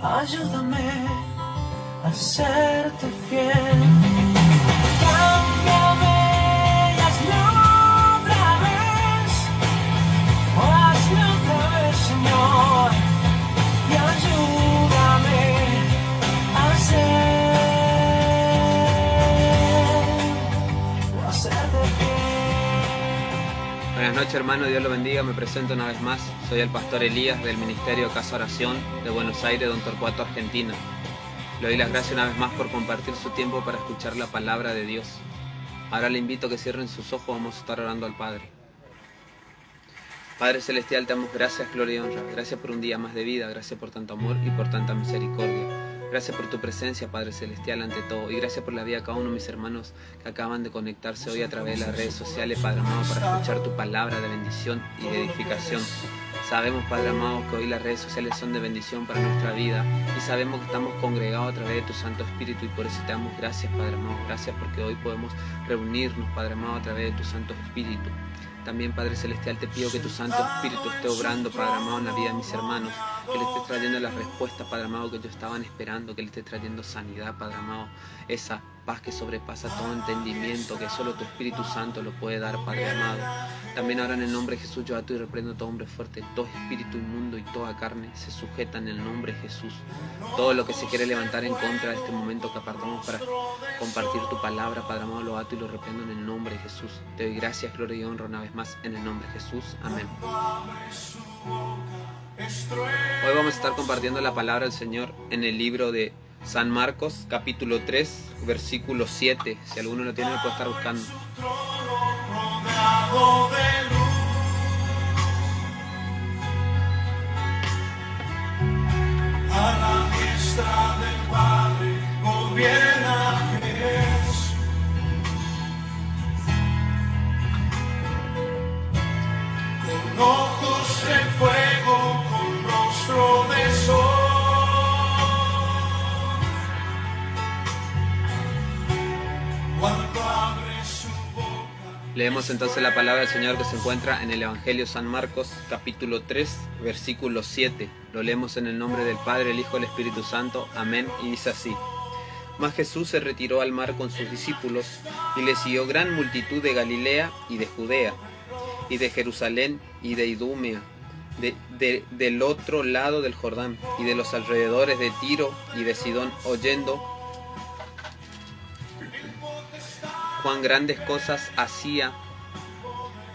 Ayúdame a serte fiel. Cámbiame y hazme otra vez. Hazme otra vez, Señor. Y ayúdame a serte fiel. Buenas noches, hermano, Dios lo bendiga. Me presento una vez más. Soy el pastor Elías del Ministerio Casa Oración de Buenos Aires, Don Torcuato, Argentina. Le doy las gracias una vez más por compartir su tiempo para escuchar la palabra de Dios. Ahora le invito a que cierren sus ojos, vamos a estar orando al Padre. Padre Celestial, te damos gracias, gloria y honra. Gracias por un día más de vida, gracias por tanto amor y por tanta misericordia. Gracias por tu presencia, Padre Celestial, ante todo. Y gracias por la vida de cada uno de mis hermanos que acaban de conectarse hoy a través de las redes sociales, Padre amado, para escuchar tu palabra de bendición y de edificación. Sabemos, Padre amado, que hoy las redes sociales son de bendición para nuestra vida y sabemos que estamos congregados a través de tu Santo Espíritu y por eso te damos gracias, Padre amado. Gracias porque hoy podemos reunirnos, Padre amado, a través de tu Santo Espíritu. También, Padre Celestial, te pido que tu Santo Espíritu esté obrando, Padre amado, en la vida de mis hermanos, que le estés trayendo las respuestas, Padre amado, que ellos estaban esperando, que le estés trayendo sanidad, Padre amado, esa paz que sobrepasa todo entendimiento, que solo tu Espíritu Santo lo puede dar, Padre amado. También ahora en el nombre de Jesús yo ato y reprendo todo hombre fuerte, todo espíritu inmundo y toda carne se sujeta en el nombre de Jesús. Todo lo que se quiere levantar en contra de este momento que apartamos para compartir tu palabra, Padre amado, lo ato y lo reprendo en el nombre de Jesús. Te doy gracias, gloria y honra una vez más en el nombre de Jesús. Amén. Hoy vamos a estar compartiendo la palabra del Señor en el libro de San Marcos, capítulo 3, versículo 7. Si alguno lo tiene, lo puede estar buscando. A la diestra del Padre gobierna Jesús. Con ojos de fuego, con rostro de sol. Cuando abre su boca. Leemos entonces la palabra del Señor que se encuentra en el Evangelio San Marcos, capítulo 3, versículo 7. Lo leemos en el nombre del Padre, el Hijo y el Espíritu Santo. Amén. Y dice así: Mas Jesús se retiró al mar con sus discípulos, y le siguió gran multitud de Galilea y de Judea, y de Jerusalén y de Idumea, del otro lado del Jordán, y de los alrededores de Tiro y de Sidón, oyendo cuán grandes cosas hacía.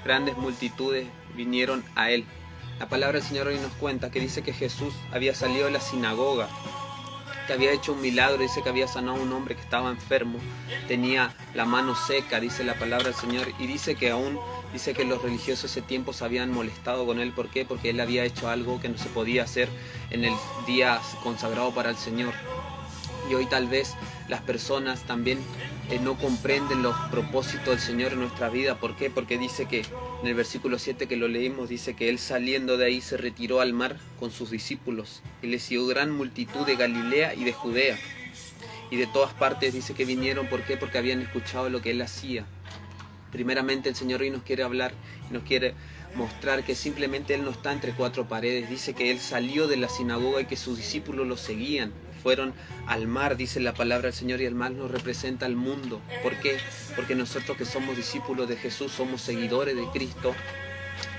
Grandes multitudes vinieron a él. La palabra del Señor hoy nos cuenta que dice que Jesús había salido de la sinagoga, que había hecho un milagro. Dice que había sanado a un hombre que estaba enfermo, tenía la mano seca, dice la palabra del Señor, y dice que los religiosos ese tiempo se habían molestado con él. ¿Por qué? Porque él había hecho algo que no se podía hacer en el día consagrado para el Señor. Y hoy tal vez las personas también no comprenden los propósitos del Señor en nuestra vida. ¿Por qué? Porque dice que en el versículo 7 que lo leímos, dice que él saliendo de ahí se retiró al mar con sus discípulos y le siguió gran multitud de Galilea y de Judea y de todas partes. Dice que vinieron. ¿Por qué? Porque habían escuchado lo que él hacía. Primeramente el Señor hoy nos quiere hablar y nos quiere mostrar que simplemente él no está entre cuatro paredes. Dice que él salió de la sinagoga y que sus discípulos lo seguían. Fueron al mar, dice la palabra del Señor, y el mar nos representa al mundo. ¿Por qué? Porque nosotros que somos discípulos de Jesús, somos seguidores de Cristo,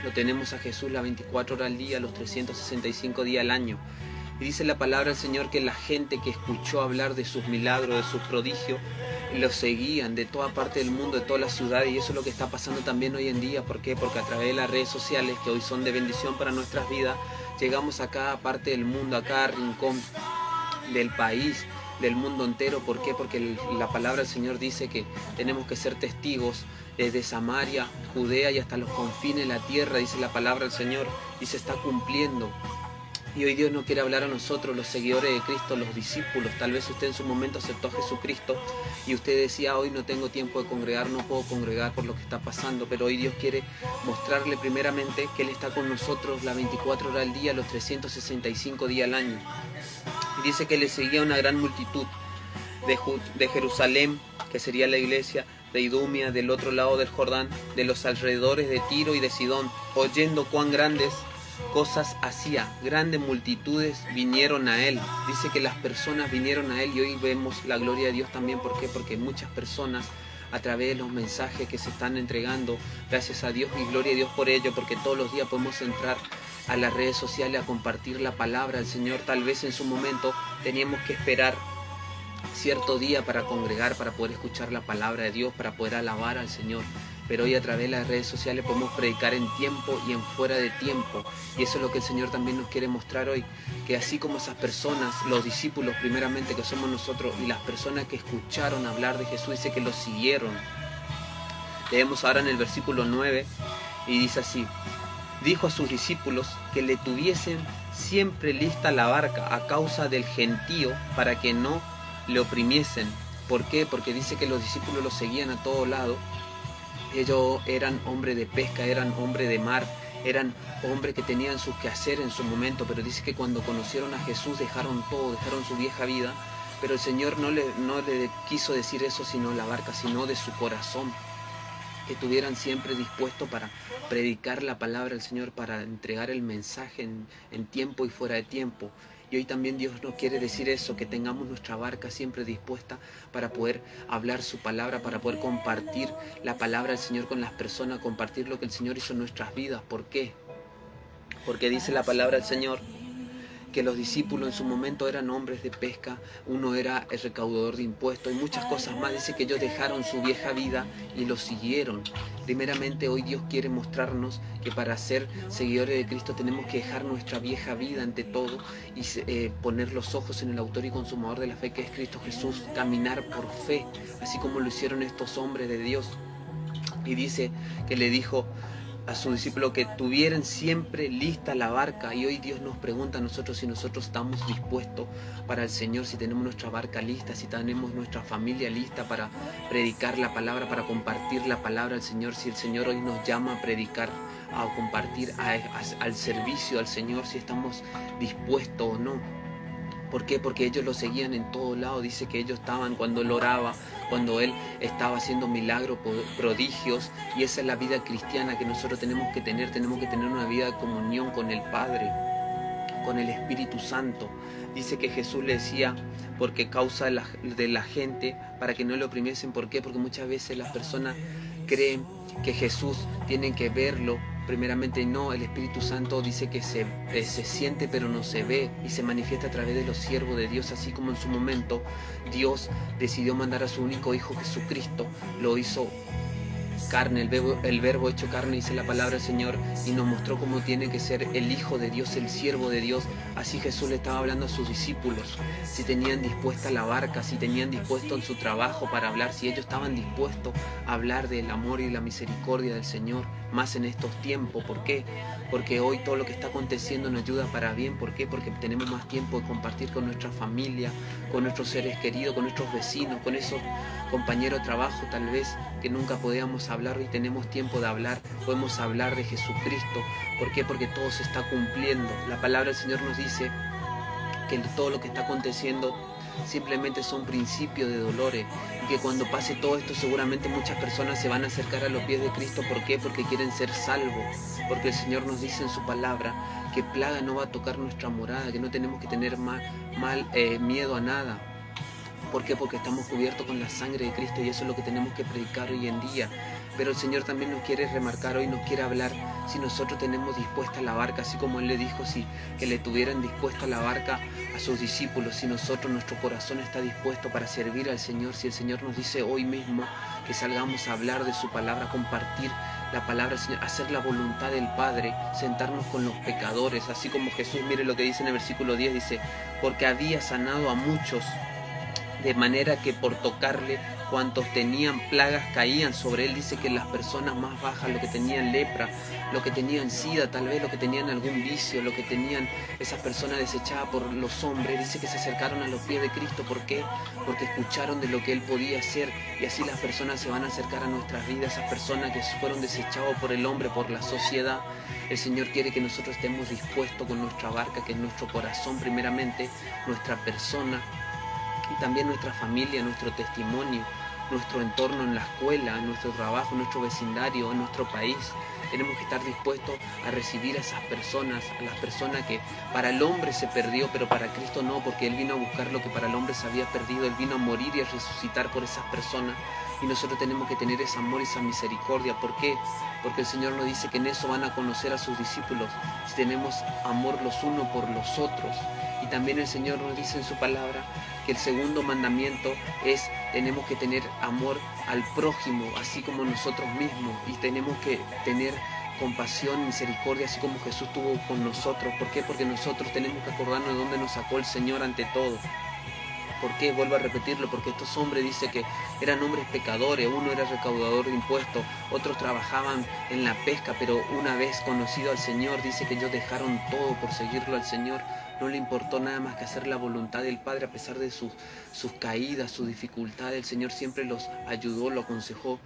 lo tenemos a Jesús las 24 horas al día, los 365 días al año. Y dice la palabra del Señor que la gente que escuchó hablar de sus milagros, de sus prodigios, los seguían de toda parte del mundo, de todas las ciudades, y eso es lo que está pasando también hoy en día. ¿Por qué? Porque a través de las redes sociales, que hoy son de bendición para nuestras vidas, llegamos a cada parte del mundo, a cada rincón del país, del mundo entero. ¿Por qué? Porque la palabra del Señor dice que tenemos que ser testigos desde Samaria, Judea y hasta los confines de la tierra, dice la palabra del Señor, y se está cumpliendo. Y hoy Dios nos quiere hablar a nosotros, los seguidores de Cristo, los discípulos. Tal vez usted en su momento aceptó a Jesucristo y usted decía: hoy no tengo tiempo de congregar, no puedo congregar por lo que está pasando. Pero hoy Dios quiere mostrarle primeramente que Él está con nosotros las 24 horas al día, los 365 días al año. Y dice que le seguía una gran multitud de Jerusalén, que sería la iglesia, de Idumea, del otro lado del Jordán, de los alrededores de Tiro y de Sidón, oyendo cuán grandes cosas hacía, grandes multitudes vinieron a él. Dice que las personas vinieron a él y hoy vemos la gloria de Dios también. ¿Por qué? Porque muchas personas, a través de los mensajes que se están entregando, gracias a Dios y gloria a Dios por ello, porque todos los días podemos entrar a las redes sociales a compartir la palabra del Señor. Tal vez en su momento teníamos que esperar cierto día para congregar, para poder escuchar la palabra de Dios, para poder alabar al Señor. Pero hoy a través de las redes sociales podemos predicar en tiempo y en fuera de tiempo. Y eso es lo que el Señor también nos quiere mostrar hoy. Que así como esas personas, los discípulos primeramente que somos nosotros, y las personas que escucharon hablar de Jesús, dice que lo siguieron. Leemos ahora en el versículo 9 y dice así: dijo a sus discípulos que le tuviesen siempre lista la barca a causa del gentío, para que no le oprimiesen. ¿Por qué? Porque dice que los discípulos lo seguían a todo lado. Ellos eran hombres de pesca, eran hombres de mar, eran hombres que tenían sus quehaceres en su momento, pero dice que cuando conocieron a Jesús dejaron todo, dejaron su vieja vida. Pero el Señor no le quiso decir eso sino la barca, sino de su corazón, que estuvieran siempre dispuestos para predicar la palabra del Señor, para entregar el mensaje en tiempo y fuera de tiempo. Y hoy también Dios nos quiere decir eso, que tengamos nuestra barca siempre dispuesta para poder hablar su palabra, para poder compartir la palabra del Señor con las personas, compartir lo que el Señor hizo en nuestras vidas. ¿Por qué? Porque dice la palabra del Señor que los discípulos en su momento eran hombres de pesca, uno era el recaudador de impuestos y muchas cosas más. Dice que ellos dejaron su vieja vida y lo siguieron. Primeramente hoy Dios quiere mostrarnos que para ser seguidores de Cristo tenemos que dejar nuestra vieja vida ante todo y poner los ojos en el autor y consumador de la fe, que es Cristo Jesús, caminar por fe, así como lo hicieron estos hombres de Dios. Y dice que le dijo a su discípulo que tuvieran siempre lista la barca. Y hoy Dios nos pregunta a nosotros si nosotros estamos dispuestos para el Señor, si tenemos nuestra barca lista, si tenemos nuestra familia lista para predicar la palabra, para compartir la palabra del Señor, si el Señor hoy nos llama a predicar, a compartir, al servicio al Señor, si estamos dispuestos o no. ¿Por qué? Porque ellos lo seguían en todo lado. Dice que ellos estaban cuando él oraba, cuando él estaba haciendo milagros, prodigios. Y esa es la vida cristiana que nosotros tenemos que tener. Tenemos que tener una vida de comunión con el Padre, con el Espíritu Santo. Dice que Jesús le decía, porque causa de la gente, para que no le oprimiesen. ¿Por qué? Porque muchas veces las personas creen que Jesús tienen que verlo. Primeramente no, el Espíritu Santo dice que se siente pero no se ve y se manifiesta a través de los siervos de Dios, así como en su momento Dios decidió mandar a su único Hijo Jesucristo, lo hizo carne, el verbo hecho carne, dice la palabra del Señor, y nos mostró cómo tiene que ser el Hijo de Dios, el siervo de Dios. Así Jesús le estaba hablando a sus discípulos, si tenían dispuesta la barca, si tenían dispuesto en su trabajo para hablar, si ellos estaban dispuestos a hablar del amor y la misericordia del Señor, más en estos tiempos. ¿Por qué? Porque hoy todo lo que está aconteciendo nos ayuda para bien. ¿Por qué? Porque tenemos más tiempo de compartir con nuestra familia, con nuestros seres queridos, con nuestros vecinos, con esos compañeros de trabajo tal vez que nunca podíamos hablar. Hoy tenemos tiempo de hablar, podemos hablar de Jesucristo. ¿Por qué? Porque todo se está cumpliendo. La palabra del Señor nos dice que todo lo que está aconteciendo simplemente son principios de dolores, y que cuando pase todo esto seguramente muchas personas se van a acercar a los pies de Cristo. ¿Por qué? Porque quieren ser salvos, porque el Señor nos dice en su palabra que plaga no va a tocar nuestra morada, que no tenemos que tener miedo a nada. ¿Por qué? Porque estamos cubiertos con la sangre de Cristo, y eso es lo que tenemos que predicar hoy en día. Pero el Señor también nos quiere remarcar hoy, nos quiere hablar si nosotros tenemos dispuesta la barca, así como Él le dijo que le tuvieran dispuesta la barca a sus discípulos, si nosotros, nuestro corazón está dispuesto para servir al Señor, si el Señor nos dice hoy mismo que salgamos a hablar de su palabra, compartir la palabra del Señor, hacer la voluntad del Padre, sentarnos con los pecadores, así como Jesús, mire lo que dice en el versículo 10, dice, porque había sanado a muchos, de manera que por tocarle cuantos tenían plagas caían sobre él. Dice que las personas más bajas, lo que tenían lepra, lo que tenían sida, tal vez lo que tenían algún vicio, lo que tenían esas personas desechadas por los hombres, dice que se acercaron a los pies de Cristo. ¿Por qué? Porque escucharon de lo que Él podía hacer, y así las personas se van a acercar a nuestras vidas, esas personas que fueron desechadas por el hombre, por la sociedad. El Señor quiere que nosotros estemos dispuestos con nuestra barca, que es nuestro corazón primeramente, nuestra persona, y también nuestra familia, nuestro testimonio, nuestro entorno en la escuela, en nuestro trabajo, en nuestro vecindario, en nuestro país. Tenemos que estar dispuestos a recibir a esas personas, a las personas que para el hombre se perdió, pero para Cristo no, porque Él vino a buscar lo que para el hombre se había perdido. Él vino a morir y a resucitar por esas personas. Y nosotros tenemos que tener ese amor y esa misericordia. ¿Por qué? Porque el Señor nos dice que en eso van a conocer a sus discípulos, si tenemos amor los unos por los otros. Y también el Señor nos dice en su palabra que el segundo mandamiento es: tenemos que tener amor al prójimo, así como nosotros mismos. Y tenemos que tener compasión, misericordia, así como Jesús tuvo con nosotros. ¿Por qué? Porque nosotros tenemos que acordarnos de dónde nos sacó el Señor ante todo. ¿Por qué? Vuelvo a repetirlo, porque estos hombres dice que eran hombres pecadores. Uno era recaudador de impuestos, otros trabajaban en la pesca, pero una vez conocido al Señor, dice que ellos dejaron todo por seguirlo al Señor. No le importó nada más que hacer la voluntad del Padre, a pesar de sus caídas, sus dificultades. El Señor siempre los ayudó, los aconsejó.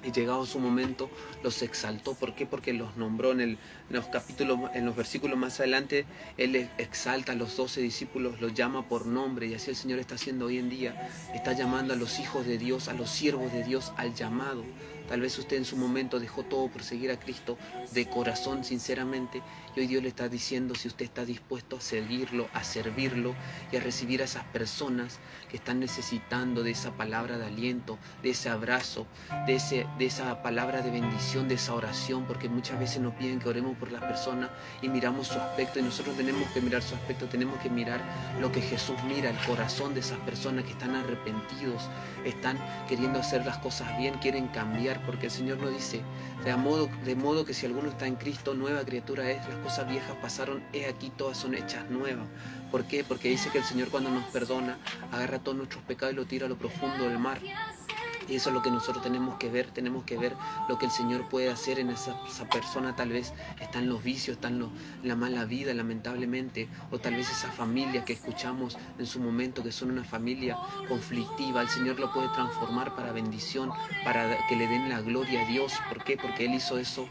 Y llegado su momento, los exaltó. ¿Por qué? Porque los nombró en los capítulos, en los versículos más adelante. Él les exalta a los 12 discípulos, los llama por nombre. Y así el Señor está haciendo hoy en día. Está llamando a los hijos de Dios, a los siervos de Dios, al llamado. Tal vez usted en su momento dejó todo por seguir a Cristo de corazón, sinceramente. Y hoy Dios le está diciendo si usted está dispuesto a seguirlo, a servirlo y a recibir a esas personas que están necesitando de esa palabra de aliento, de ese abrazo, de esa palabra de bendición, de esa oración. Porque muchas veces nos piden que oremos por las personas y miramos su aspecto, y nosotros tenemos que mirar su aspecto, tenemos que mirar lo que Jesús mira, el corazón de esas personas que están arrepentidos, están queriendo hacer las cosas bien, quieren cambiar. Porque el Señor nos dice, de modo que si alguno está en Cristo, nueva criatura es, las cosas viejas pasaron, he aquí todas son hechas nuevas. ¿Por qué? Porque dice que el Señor, cuando nos perdona, agarra todos nuestros pecados y lo tira a lo profundo del mar. Y eso es lo que nosotros tenemos que ver lo que el Señor puede hacer en esa persona. Tal vez están los vicios, están la mala vida, lamentablemente, o tal vez esa familia que escuchamos en su momento, que son una familia conflictiva. El Señor lo puede transformar para bendición, para que le den la gloria a Dios. ¿Por qué? Porque Él hizo eso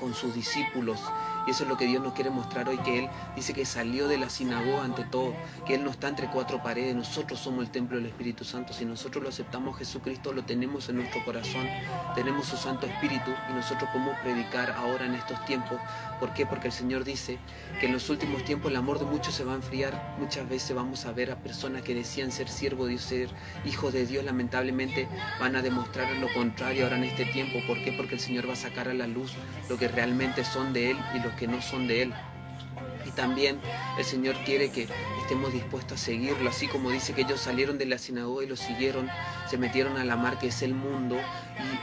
con sus discípulos. Y eso es lo que Dios nos quiere mostrar hoy, que Él dice que salió de la sinagoga ante todo, que Él no está entre cuatro paredes. Nosotros somos el templo del Espíritu Santo. Si nosotros lo aceptamos, Jesucristo lo tenemos en nuestro corazón, tenemos su Santo Espíritu, y nosotros podemos predicar ahora en estos tiempos. ¿Por qué? Porque el Señor dice que en los últimos tiempos el amor de muchos se va a enfriar. Muchas veces vamos a ver a personas que decían ser siervos de Dios, ser hijos de Dios, lamentablemente van a demostrar lo contrario ahora en este tiempo. ¿Por qué? Porque el Señor va a sacar a la luz lo que realmente son de Él y lo que no son de Él. Y también el Señor quiere que estemos dispuestos a seguirlo, así como dice que ellos salieron de la sinagoga y lo siguieron, se metieron a la mar, que es el mundo,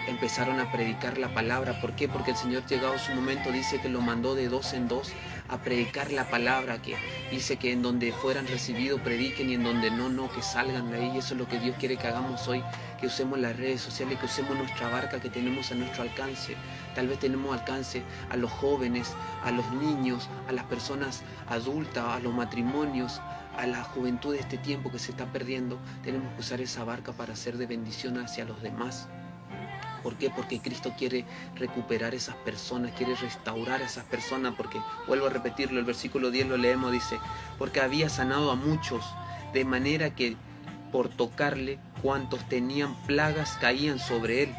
y empezaron a predicar la palabra. ¿Por qué? Porque el Señor, llegado su momento, dice que lo mandó de 2 en 2 a predicar la palabra, que dice que en donde fueran recibidos prediquen, y en donde no, que salgan de ahí. Y eso es lo que Dios quiere que hagamos hoy, que usemos las redes sociales, que usemos nuestra barca que tenemos a nuestro alcance. Tal vez tenemos alcance a los jóvenes, a los niños, a las personas adultas, a los matrimonios, a la juventud de este tiempo que se está perdiendo. Tenemos que usar esa barca para ser de bendición hacia los demás. ¿Por qué? Porque Cristo quiere recuperar esas personas, quiere restaurar a esas personas. Porque, vuelvo a repetirlo, el versículo 10 lo leemos, dice: porque había sanado a muchos, de manera que por tocarle, cuantos tenían plagas caían sobre él.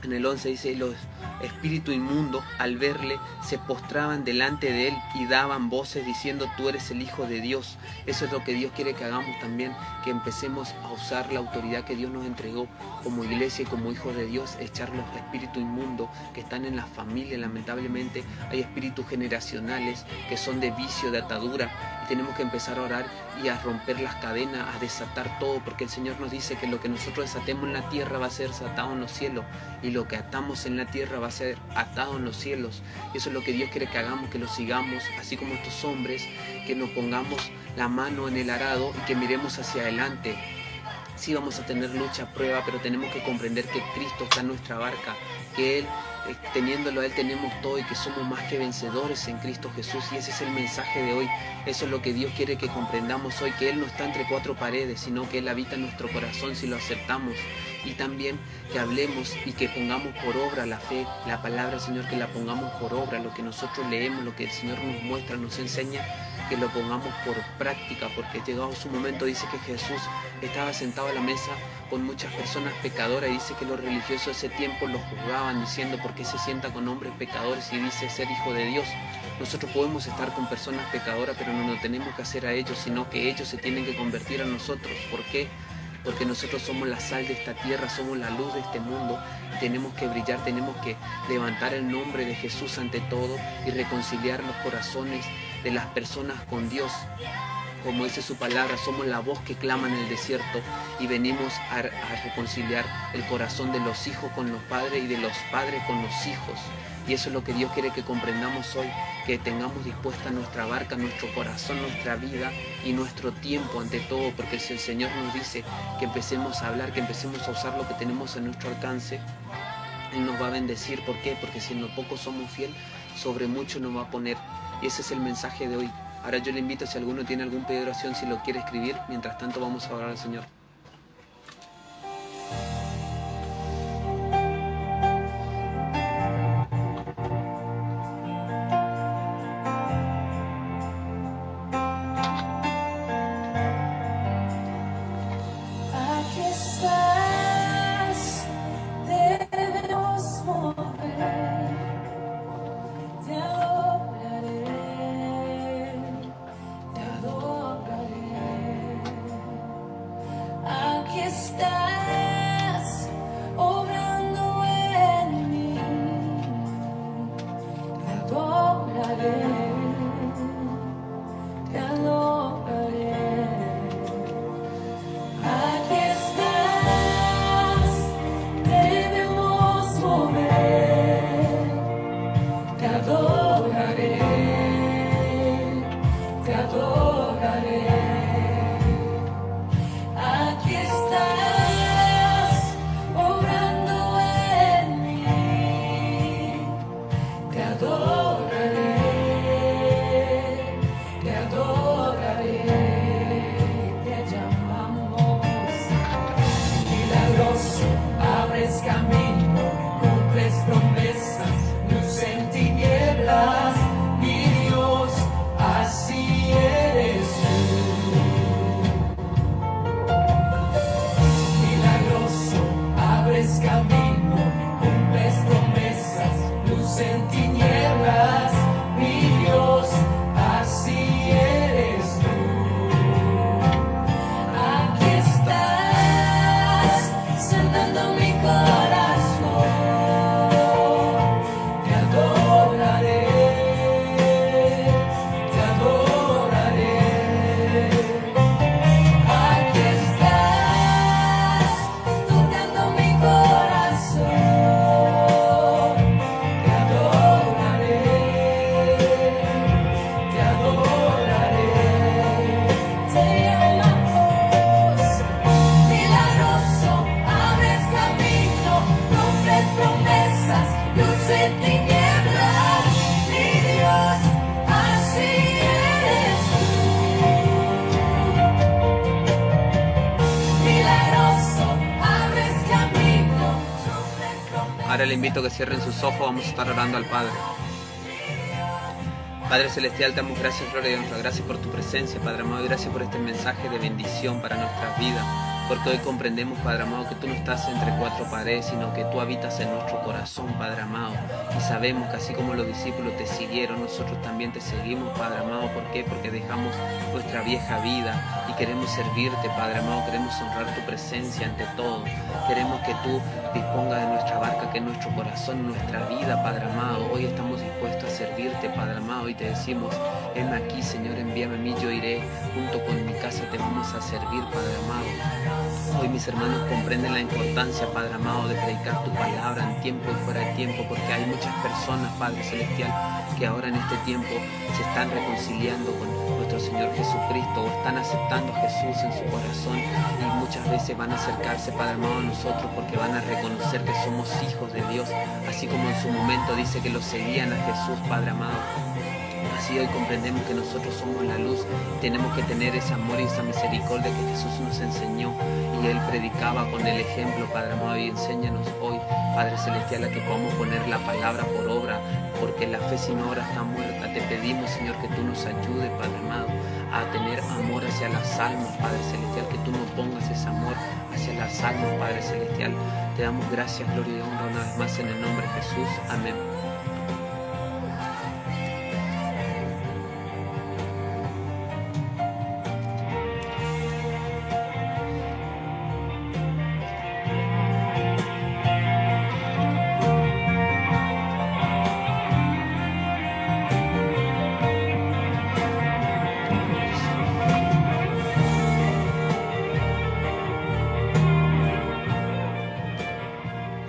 En el 11 dice: los espíritus inmundos, al verle, se postraban delante de él y daban voces diciendo: tú eres el Hijo de Dios. Eso es lo que Dios quiere que hagamos también, que empecemos a usar la autoridad que Dios nos entregó como iglesia y como hijos de Dios, echar los espíritus inmundos que están en las familias. Lamentablemente hay espíritus generacionales que son de vicio, de atadura, y tenemos que empezar a orar y a romper las cadenas, a desatar todo, porque el Señor nos dice que lo que nosotros desatemos en la tierra va a ser desatado en los cielos, y lo que atamos en la tierra va a ser atado en los cielos. Y eso es lo que Dios quiere que hagamos, que lo sigamos, así como estos hombres, que nos pongamos la mano en el arado y que miremos hacia adelante. Sí, vamos a tener lucha, prueba, pero tenemos que comprender que Cristo está en nuestra barca, que Él, teniéndolo a Él, tenemos todo, y que somos más que vencedores en Cristo Jesús. Y ese es el mensaje de hoy. Eso es lo que Dios quiere que comprendamos hoy, que Él no está entre cuatro paredes, sino que Él habita en nuestro corazón si lo aceptamos. Y también que hablemos y que pongamos por obra la fe, la palabra del Señor, que la pongamos por obra, lo que nosotros leemos, lo que el Señor nos muestra, nos enseña, que lo pongamos por práctica, porque llegado su momento dice que Jesús estaba sentado a la mesa con muchas personas pecadoras y dice que los religiosos de ese tiempo lo juzgaban diciendo ¿por qué se sienta con hombres pecadores y dice ser hijo de Dios? Nosotros podemos estar con personas pecadoras, pero no lo tenemos que hacer a ellos, sino que ellos se tienen que convertir a nosotros. ¿Por qué? Porque nosotros somos la sal de esta tierra, somos la luz de este mundo. Tenemos que brillar, tenemos que levantar el nombre de Jesús ante todo y reconciliar los corazones de las personas con Dios. Como dice su palabra, somos la voz que clama en el desierto y venimos a reconciliar el corazón de los hijos con los padres y de los padres con los hijos. Y eso es lo que Dios quiere que comprendamos hoy, que tengamos dispuesta nuestra barca, nuestro corazón, nuestra vida y nuestro tiempo ante todo, porque si el Señor nos dice que empecemos a hablar, que empecemos a usar lo que tenemos a nuestro alcance, Él nos va a bendecir. ¿Por qué? Porque si en lo poco somos fiel, sobre mucho nos va a poner. Y ese es el mensaje de hoy. Ahora yo le invito, si alguno tiene algún pedido de oración, si lo quiere escribir, mientras tanto vamos a orar al Señor. Aquí estás, debemos mover, te adoraré, te adoraré. Aquí estás, obrando en mí, te adoraré, te adoraré. Aquí estás, debemos mover, te adoraré, te adoraré. Aquí estás, obrando en mí, te adoraré, te adoraré. Te llamamos milagroso, abres camino, cumples promesas, luz en tinieblas, mi Dios, así eres tú. Milagroso, abres camino, cumples promesas, luz en tinieblas, mi Dios, así eres tú. Aquí estás, sanando mi corazón, te adoraré, te adoraré. Aquí estás, tocando mi corazón, te adoraré, te adoraré. Te llamamos milagroso, abres camino, cumples promesas, luz en tinieblas, mi Dios, así eres tú. Milagroso, abres camino, cumples promesas. Ahora le invito a que cierren sus ojos, vamos a estar orando al Padre. Padre Celestial, te damos gracias, gloria y honra. Gracias por tu presencia, Padre amado, y gracias por este mensaje de bendición para nuestras vidas. Porque hoy comprendemos, Padre amado, que tú no estás entre cuatro paredes, sino que tú habitas en nuestro corazón, Padre amado. Y sabemos que así como los discípulos te siguieron, nosotros también te seguimos, Padre amado. ¿Por qué? Porque dejamos nuestra vieja vida y queremos servirte, Padre amado. Queremos honrar tu presencia ante todo. Queremos que tú dispongas de nuestra barca, que es nuestro corazón, nuestra vida, Padre amado. Hoy estamos dispuestos a servirte, Padre amado, y te decimos, heme aquí, Señor, envíame a mí, yo iré junto con mi casa, te vamos a servir, Padre amado. Hoy mis hermanos comprenden la importancia, Padre amado, de predicar tu palabra en tiempo y fuera de tiempo, porque hay muchas personas, Padre Celestial, que ahora en este tiempo se están reconciliando con nuestro Señor Jesucristo o están aceptando a Jesús en su corazón y muchas veces van a acercarse, Padre amado, a nosotros porque van a reconocer que somos hijos de Dios, así como en su momento dice que lo seguían a Jesús, Padre amado. Así hoy comprendemos que nosotros somos la luz, tenemos que tener ese amor y esa misericordia que Jesús nos enseñó y Él predicaba con el ejemplo, Padre amado, y enséñanos hoy, Padre Celestial, a que podamos poner la palabra por obra, porque la fe sin obra está muerta. Te pedimos, Señor, que tú nos ayudes, Padre amado, a tener amor hacia las almas, Padre Celestial, que tú nos pongas ese amor hacia las almas, Padre Celestial. Te damos gracias, gloria y honra una vez más en el nombre de Jesús. Amén.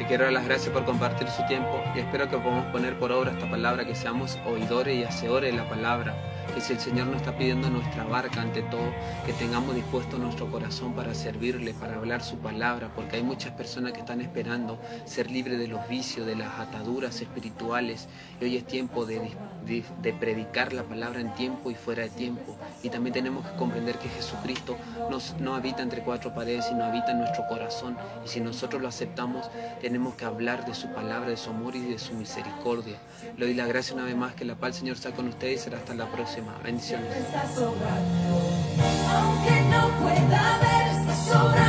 Quiero dar las gracias por compartir su tiempo y espero que podamos poner por obra esta palabra, que seamos oidores y hacedores de la palabra, que si el Señor nos está pidiendo nuestra barca ante todo, que tengamos dispuesto nuestro corazón para servirle, para hablar su palabra, porque hay muchas personas que están esperando ser libres de los vicios, de las ataduras espirituales, y hoy es tiempo de predicar la palabra en tiempo y fuera de tiempo. Y también tenemos que comprender que Jesucristo no habita entre cuatro paredes, sino habita en nuestro corazón, y si nosotros lo aceptamos, tenemos que hablar de su palabra, de su amor y de su misericordia. Le doy la gracia una vez más, que la paz del Señor sea con ustedes y será hasta la próxima. Bendiciones. Está sobrando, aunque no pueda ver, está sobrando.